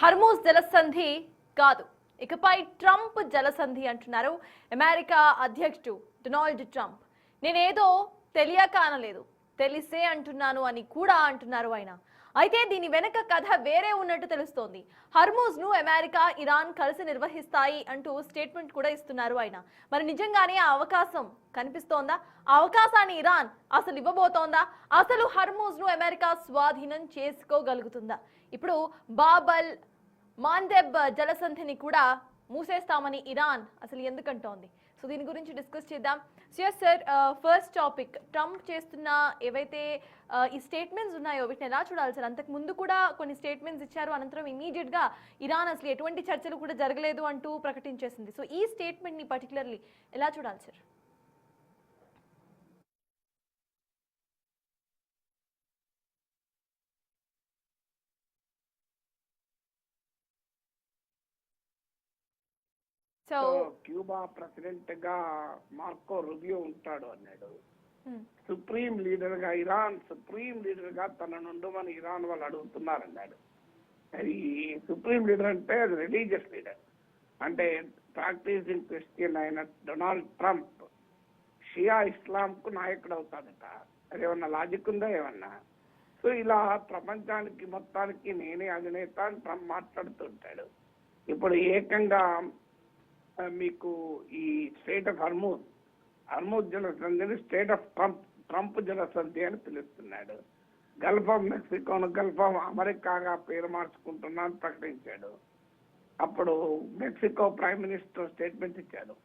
Hormuz జలసంధి కాదు, ఇకపై ట్రంప్ జలసంధి అంటున్నారు అమెరికా అధ్యక్షుడు డొనాల్డ్ ట్రంప్. నేనేదో తెలియక అనలేదు, తెలిసే అంటున్నాను అని కూడా అంటున్నారు ఆయన. అయితే దీని వెనక కథ వేరే ఉన్నట్టు తెలుస్తోంది. హర్మూజ్ ను అమెరికా, ఇరాన్ కలిసి నిర్వహిస్తాయి అంటూ స్టేట్మెంట్ కూడా ఇస్తున్నారు ఆయన. మరి నిజంగానే ఆ అవకాశం కనిపిస్తోందా? ఆ అవకాశాన్ని ఇరాన్ అసలు ఇవ్వబోతోందా? అసలు హర్మూజ్ ను అమెరికా స్వాధీనం చేసుకోగలుగుతుందా? ఇప్పుడు బాబల్ మాందెబ్ జలసంధిని కూడా మూసేస్తామని ఇరాన్ అసలు ఎందుకంటోంది? సో దీని గురించి డిస్కస్ చేద్దాం. సార్, ఫస్ట్ టాపిక్, ట్రంప్ చేస్తున్న ఏవైతే ఈ స్టేట్మెంట్స్ ఉన్నాయో వీటిని ఎలా చూడాలి సార్? అంతకు ముందు కూడా కొన్ని స్టేట్మెంట్స్ ఇచ్చారు, అనంతరం ఇమీడియట్ గా ఇరాన్ అసలు ఎటువంటి చర్చలు కూడా జరగలేదు అంటూ ప్రకటించేసింది. సో ఈ స్టేట్మెంట్ ని పర్టికులర్లీ ఎలా చూడాలి సార్? సో క్యూబా ప్రెసిడెంట్ గా మార్కో రుబియో ఉంటాడు అన్నాడు. సుప్రీం లీడర్ గా ఇరాన్ సుప్రీం లీడర్ గా తనను ఉండమని ఇరాన్ వాళ్ళు అడుగుతున్నారన్నాడు. అది సుప్రీం లీడర్ అంటే అది రిలీజియస్ లీడర్, అంటే ప్రాక్టీసింగ్ క్రిస్టియన్ అయిన డొనాల్డ్ ట్రంప్ షియా ఇస్లాం కు నాయకుడు అవుతాడట. అదేమన్నా లాజిక్ ఉందా ఏమన్నా? సో ఇలా ప్రపంచానికి మొత్తానికి నేనే అధినేత అని ట్రంప్ మాట్లాడుతుంటాడు. ఇప్పుడు ఏకంగా మీకు ఈ స్టేట్ ఆఫ్ హర్మూజ్ జలసంధిని స్టేట్ ఆఫ్ ట్రంప్ జలసంధి అని పిలుస్తున్నాడు. గల్ఫ్ ఆఫ్ మెక్సికోను గల్ఫ్ ఆఫ్ అమెరికాగా పేరు మార్చుకుంటున్నా అని ప్రకటించాడు. అప్పుడు మెక్సికో ప్రైమ్ మినిస్టర్ స్టేట్మెంట్ ఇచ్చాడు.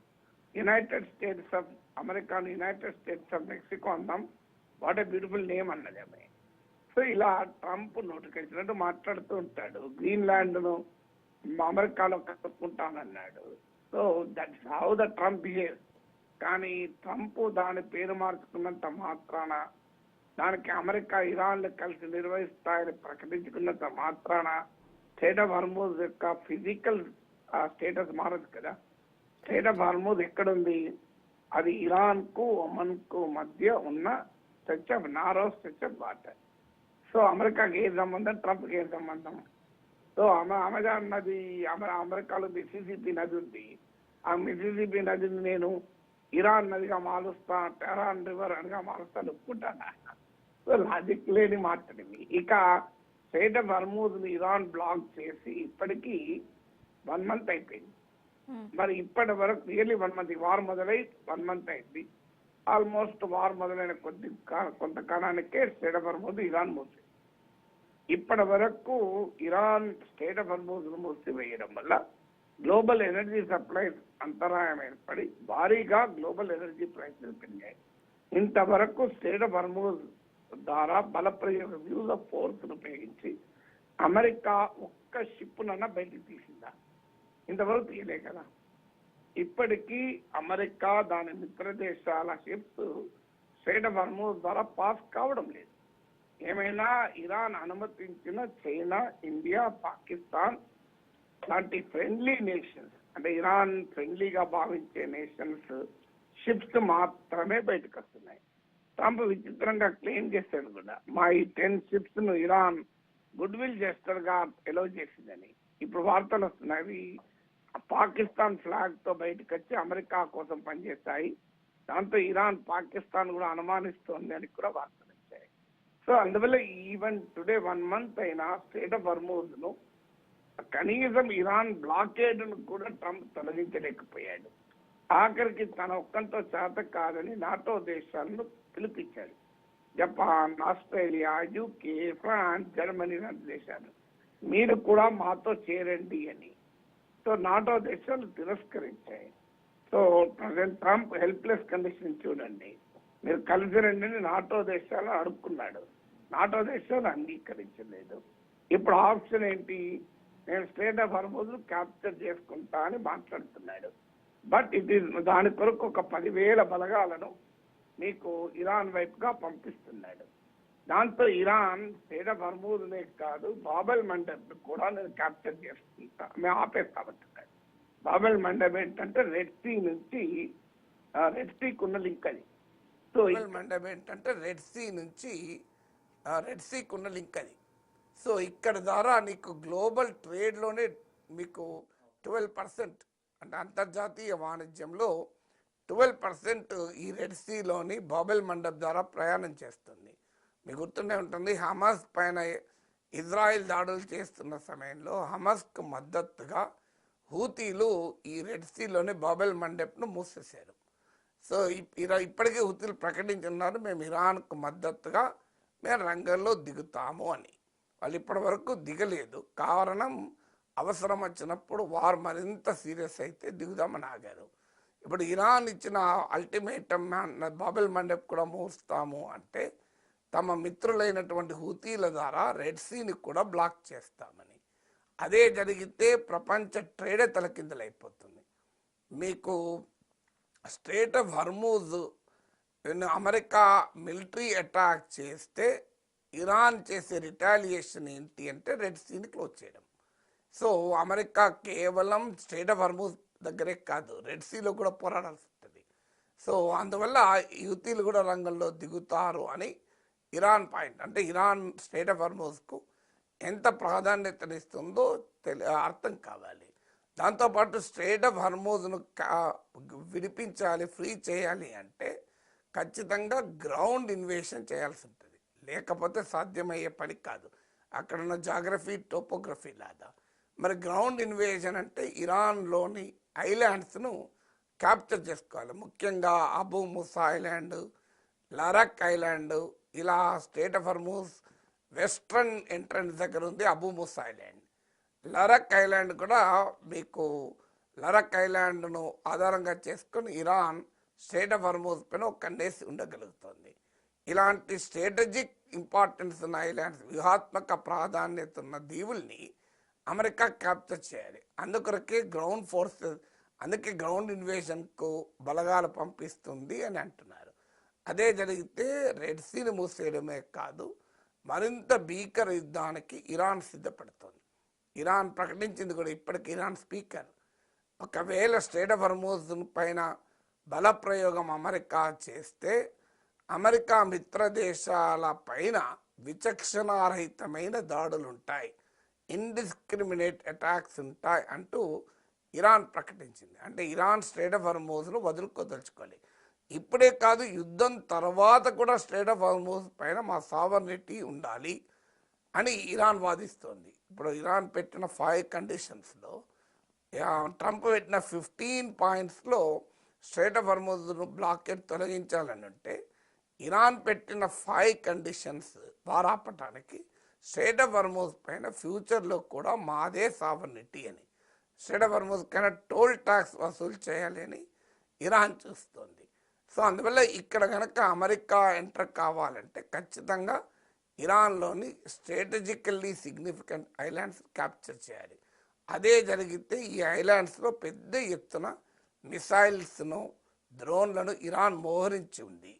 యునైటెడ్ స్టేట్స్ ఆఫ్ అమెరికాను యునైటెడ్ స్టేట్స్ ఆఫ్ మెక్సికో అందాం, వాట్ ఏ బ్యూటిఫుల్ నేమ్ అన్నది ఆమె. సో ఇలా ట్రంప్ నోటికొచ్చినట్టు మాట్లాడుతూ ఉంటాడు. గ్రీన్లాండ్ ను అమెరికాలో కలుపుకుంటానన్నాడు. So that's how the Trump behave. కానీ ట్రంప్ దాని పేరు మార్చుకున్నంత మాత్రాన, దానికి అమెరికా ఇరాన్లు కలిసి నిర్వహిస్తాయని ప్రకటించుకున్నంత మాత్రాన స్టేట్ ఆఫ్ హర్మూజ్ యొక్క ఫిజికల్ స్టేటస్ మారదు కదా. స్టేట్ ఆఫ్ హర్మూజ్ ఎక్కడుంది? అది ఇరాన్ కు ఒమన్ కు మధ్య ఉన్న stretch of narrow stretch of water. So అమెరికాకి ఏ సంబంధం, ట్రంప్కి ఏ సంబంధం? సో అమెజాన్ నది, అమెరికాలో మిసిసిపి నది ఉంది. ఆ మిసిసిపి నదిని నేను ఇరాన్ నదిగా మారుస్తా, టెహరాన్ రివర్ అనిగా మారుస్తా ఒప్పుకుంటాను. సో లాజిక్ లేని మాట్లాడింది. ఇక స్టేట్ ఆఫ్ హర్మూజ్ ని ఇరాన్ బ్లాక్ చేసి ఇప్పటికీ 1 month అయిపోయింది. మరి ఇప్పటి వరకు రియల్లీ 1 month, వార్ మొదలై 1 month అయింది. ఆల్మోస్ట్ వార్ మొదలైన కొంతకాలానికే స్టేట్ ఆఫ్ హర్మూజ్ ఇరాన్ మూసి, ఇప్పటి వరకు ఇరాన్ స్టేట్ ఆఫ్ హర్మూజ్ ను మూసివేయడం వల్ల గ్లోబల్ ఎనర్జీ సప్లై అంతరాయం ఏర్పడి భారీగా గ్లోబల్ ఎనర్జీ ప్రైసెస్ పెరిగాయి. ఇంతవరకు స్టేట్ ఆఫ్ హర్మూజ్ ద్వారా బలప్రయోగం, యూజ్ ఆఫ్ ఫోర్స్ ఉపయోగించి అమెరికా ఒక్క షిప్ నన్న బయటికి తీసిందా? ఇంతవరకు తీయలే కదా. ఇప్పటికీ అమెరికా దాని మిత్ర దేశాల షిప్స్ స్టేట్ ఆఫ్ హర్మూజ్ ద్వారా పాస్ కావడం లేదు. ఏమైనా ఇరాన్ అనుమతించిన చైనా, ఇండియా, పాకిస్తాన్ లాంటి ఫ్రెండ్లీ నేషన్స్, అంటే ఇరాన్ ఫ్రెండ్లీగా భావించే నేషన్స్ షిప్స్ మాత్రమే బయటకు వస్తున్నాయి. ట్రంప్ విచిత్రంగా క్లెయిమ్ చేశాడు కూడా, మా ఈ 10 ships ను ఇరాన్ గుడ్ విల్ జెస్టర్ గా ఎలో చేసిందని. ఇప్పుడు వార్తలు వస్తున్నాయి, పాకిస్తాన్ ఫ్లాగ్ తో బయటకు వచ్చి అమెరికా కోసం పనిచేస్తాయి, దాంతో ఇరాన్ పాకిస్తాన్ కూడా అనుమానిస్తోంది అని కూడా వార్తలు వచ్చాయి. సో అందువల్ల ఈవెన్ టుడే 1 month అయినా స్టేట్ ఆఫ్ హర్మూజ్ ను కనీసం ఇరాన్ బ్లాకేడ్ ను కూడా ట్రంప్ తొలగించలేకపోయాడు. ఆఖరికి తన ఒక్కంతో చేత కాదని నాటో దేశాలను పిలిపించాడు. Japan, Australia, UK, France, Germany లాంటి దేశాలు మీరు కూడా మాతో చేరండి అని. సో నాటో దేశాలు తిరస్కరించాయి. So president Trump helpless condition చూడండి, మీరు కలిసి రండి అని నాటో దేశాలను అడుక్కున్నాడు. నాటో దేశాలు అంగీకరించలేదు. ఇప్పుడు ఆప్షన్ ఏంటి? నేను స్టేట్ ఆఫ్ హర్మూజ్ క్యాప్చర్ చేసుకుంటా అని మాట్లాడుతున్నాడు. బట్ ఇది దాని కొరకు ఒక 10,000 బలగాలను మీకు ఇరాన్ వైపుగా పంపిస్తున్నాడు. దాంతో ఇరాన్ స్టేట్ ఆఫ్ హర్మూజ్ నే కాదు, బాబల్ మండబ్ కూడా నేను క్యాప్చర్ చేసుకుంటా, మేము ఆపేస్తామంటున్నాడు. బాబల్ మండబ్ ఏంటంటే రెడ్ సీ నుంచి, రెడ్ సీకున్న లింక్ అది. సో మండబ్ ఏంటంటే రెడ్ సీకున్న లింక్ అది. సో ఇక్కడ ద్వారా నీకు గ్లోబల్ ట్రేడ్లోనే మీకు 12%, అంటే అంతర్జాతీయ వాణిజ్యంలో 12% ఈ రెడ్ సీలోని బాబెల్ మండప్ ద్వారా ప్రయాణం చేస్తుంది. మీకు గుర్తుండే ఉంటుంది, హమాస్ పైన ఇజ్రాయిల్ దాడులు చేస్తున్న సమయంలో హమాస్కు మద్దతుగా హూతీలు ఈ రెడ్ సీలోని బాబెల్ మండప్ను మూసేశారు. సో ఇప్పటికీ హూతీలు ప్రకటించున్నారు, మేము ఇరాన్కు మద్దతుగా మేము రంగంలో దిగుతాము అని. వాళ్ళు ఇప్పటి వరకు దిగలేదు. కారణం, అవసరం వచ్చినప్పుడు వారు మరింత సీరియస్ అయితే దిగుదామని ఆగారు. ఇప్పుడు ఇరాన్ ఇచ్చిన అల్టిమేటం బాబెల్ మండప్ కూడా మూస్తాము అంటే తమ మిత్రులైనటువంటి హూతీల ద్వారా రెడ్ సీని కూడా బ్లాక్ చేస్తామని. అదే జరిగితే ప్రపంచ ట్రేడే తలకిందులైపోతుంది. మీకు straight of Hormuz America military attack చేస్తే ఇరాన్ చేసే రిటాలియేషన్ ఏంటి అంటే రెడ్ సీని క్లోజ్ చేయడం. సో అమెరికా కేవలం స్ట్రేట్ ఆఫ్ హర్మూజ్ దగ్గరే కాదు, రెడ్ సీలో కూడా పోరాడాల్సి ఉంటుంది. సో అందువల్ల యువతీలు కూడా రంగంలో దిగుతారు అని ఇరాన్ పాయింట్. అంటే ఇరాన్ స్ట్రేట్ ఆఫ్ హర్మూజ్కు ఎంత ప్రాధాన్యతనిస్తుందో అర్థం కావాలి. దాంతోపాటు స్ట్రేట్ ఆఫ్ హర్మూజ్ను విడిపించాలి, ఫ్రీ చేయాలి అంటే ఖచ్చితంగా గ్రౌండ్ ఇన్వేషన్ చేయాల్సి ఉంటుంది. లేకపోతే సాధ్యమయ్యే పని కాదు, అక్కడున్న జాగ్రఫీ టోపోగ్రఫీ లాగా. మరి గ్రౌండ్ ఇన్వేషన్ అంటే ఇరాన్లోని ఐలాండ్స్ను క్యాప్చర్ చేసుకోవాలి. ముఖ్యంగా అబూ ముసా ఐలాండ్, లరక్ ఐలాండ్, ఇలా straight of Hormuz western entrance దగ్గర ఉంది అబూ ముసా ఐలాండ్. లరక్ ఐలాండ్ కూడా మీకు లరక్ ఐలాండ్ను ఆధారంగా చేసుకొని ఇరాన్ స్ట్రేట్ ఆఫ్ హర్మూజ్ పైన ఒక కన్నేసి ఉండగలుగుతుంది. ఇలాంటి స్ట్రాటజిక్ ఇంపార్టెన్స్ ఉన్న ఐలాండ్స్, వ్యూహాత్మక ప్రాధాన్యత ఉన్న దీవుల్ని అమెరికా క్యాప్చర్ చేయాలి. అందుకొరకే గ్రౌండ్ ఫోర్సెస్, అందుకే గ్రౌండ్ ఇన్వేషన్కు బలగాలు పంపిస్తుంది అని అంటున్నారు. అదే జరిగితే రెడ్ సీని మూసేయడమే కాదు, మరింత భీకర యుద్ధానికి ఇరాన్ సిద్ధపడుతుంది. ఇరాన్ ప్రకటించింది కూడా ఇప్పటికి. ఇరాన్ స్పీకర్ ఒకవేళ స్ట్రేట్ ఆఫ్ హర్మూజ్ పైన బల ప్రయోగం అమెరికా చేస్తే అమెరికా మిత్ర దేశాల పైన విచక్షణారహితమైన దాడులు ఉంటాయి, ఇండిస్క్రిమినేట్ అటాక్స్ ఉంటాయి అంటూ ఇరాన్ ప్రకటించింది. అంటే ఇరాన్ స్ట్రేట్ ఆఫ్ హర్మూజ్ను వదులుకోదలుచుకోవాలి. ఇప్పుడే కాదు, యుద్ధం తర్వాత కూడా స్ట్రేట్ ఆఫ్ హర్మూజ్ పైన మా సావర్నిటీ ఉండాలి అని ఇరాన్ వాదిస్తోంది. ఇప్పుడు ఇరాన్ పెట్టిన 5 కండిషన్స్లో ట్రంప్ పెట్టిన 15 పాయింట్స్లో స్ట్రేట్ ఆఫ్ హర్మూజ్ను బ్లాకెట్ తొలగించాలని ఉంటే ఇరాన్ పెట్టిన 5 కండిషన్స్ వారాపటానికి స్ట్రేట్ ఆఫ్ హర్మూజ్ పైన ఫ్యూచర్లో కూడా మాదే సావర్నిటీ అని, స్ట్రేట్ ఆఫ్ హర్మూజ్ కన్నా టోల్ ట్యాక్స్ వసూలు చేయాలి అని ఇరాన్ చూస్తుంది. సో అందువల్ల ఇక్కడ కనుక అమెరికా ఎంటర్ కావాలంటే ఖచ్చితంగా ఇరాన్లోని స్ట్రాటజికల్లీ సిగ్నిఫికెంట్ ఐలాండ్స్ క్యాప్చర్ చేయాలి. అదే జరిగితే ఈ ఐలాండ్స్లో పెద్ద ఎత్తున మిసైల్స్ను, డ్రోన్లను ఇరాన్ మోహరించి ఉంది.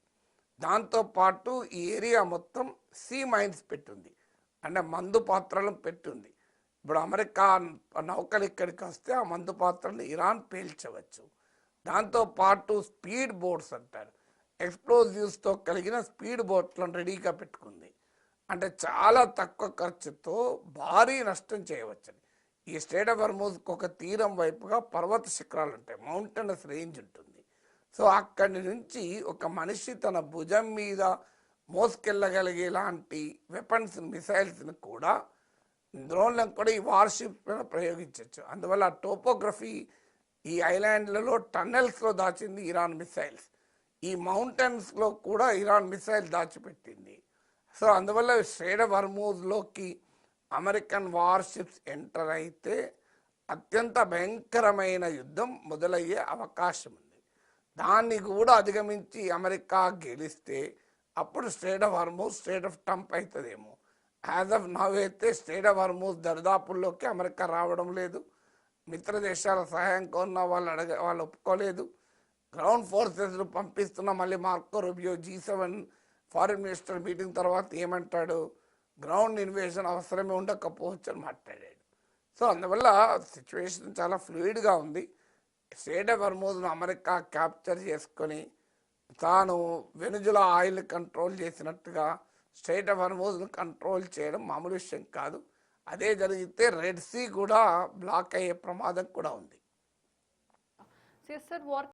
దాంతోపాటు ఈ ఏరియా మొత్తం సీ మైన్స్ పెట్టుంది, అంటే మందు పాత్రలను పెట్టుంది. ఇప్పుడు అమెరికా నౌకలు ఇక్కడికి వస్తే ఆ మందు పాత్రలను ఇరాన్ పేల్చవచ్చు. దాంతోపాటు స్పీడ్ బోట్స్ అంటారు, ఎక్స్ప్లోజివ్స్తో కలిగిన స్పీడ్ బోట్లను రెడీగా పెట్టుకుంది. అంటే చాలా తక్కువ ఖర్చుతో భారీ నష్టం చేయవచ్చని. ఈ స్ట్రేట్ ఆఫ్ హర్మూజ్కి ఒక తీరం వైపుగా పర్వత శిఖరాలు ఉంటాయి, మౌంటైనస్ రేంజ్ ఉంటుంది. సో అక్కడి నుంచి ఒక మనిషి తన భుజం మీద మోసుకెళ్ళగలిగేలాంటి వెపన్స్, మిసైల్స్ని కూడా, డ్రోన్లను కూడా ఈ వార్షిప్స్ పైన ప్రయోగించవచ్చు. అందువల్ల టోపోగ్రఫీ ఈ ఐలాండ్లలో టన్నెల్స్లో దాచింది ఇరాన్ మిసైల్స్, ఈ మౌంటైన్స్లో కూడా ఇరాన్ మిసైల్ దాచిపెట్టింది. సో అందువల్ల స్ట్రేట్ ఆఫ్ హర్మూజ్లోకి అమెరికన్ వార్షిప్స్ ఎంటర్ అయితే అత్యంత భయంకరమైన యుద్ధం మొదలయ్యే అవకాశం ఉంది. దాన్ని కూడా అధిగమించి అమెరికా గెలిస్తే అప్పుడు straight of Hormuz straight of Trump అవుతుందేమో. యాజ్ ఆఫ్ నవ్ అయితే స్ట్రేట్ ఆఫ్ హర్మూజ్ దరిదాపుల్లోకి అమెరికా రావడం లేదు. మిత్ర దేశాల సహాయం కొన్న వాళ్ళు ఒప్పుకోలేదు. గ్రౌండ్ ఫోర్సెస్ను పంపిస్తున్న మళ్ళీ Marco Rubio G7 foreign minister meeting తర్వాత ఏమంటాడు, గ్రౌండ్ ఇన్వేషన్ అవసరమే ఉండకపోవచ్చు అని మాట్లాడాడు. సో అందువల్ల సిచ్యువేషన్ చాలా ఫ్లూయిడ్గా ఉంది. స్ట్రేట్ ఆఫ్ హర్మూజ్ను అమెరికా క్యాప్చర్ చేసుకొని తాను వెనుజులా ఆయిల్ కంట్రోల్ చేసినట్టుగా స్ట్రైట్ ఆఫ్ హార్మోజ్ను కంట్రోల్ చేయడం మామూలు విషయం కాదు. అదే జరిగితే రెడ్ సీ కూడా బ్లాక్ అయ్యే ప్రమాదం కూడా ఉంది. So sir war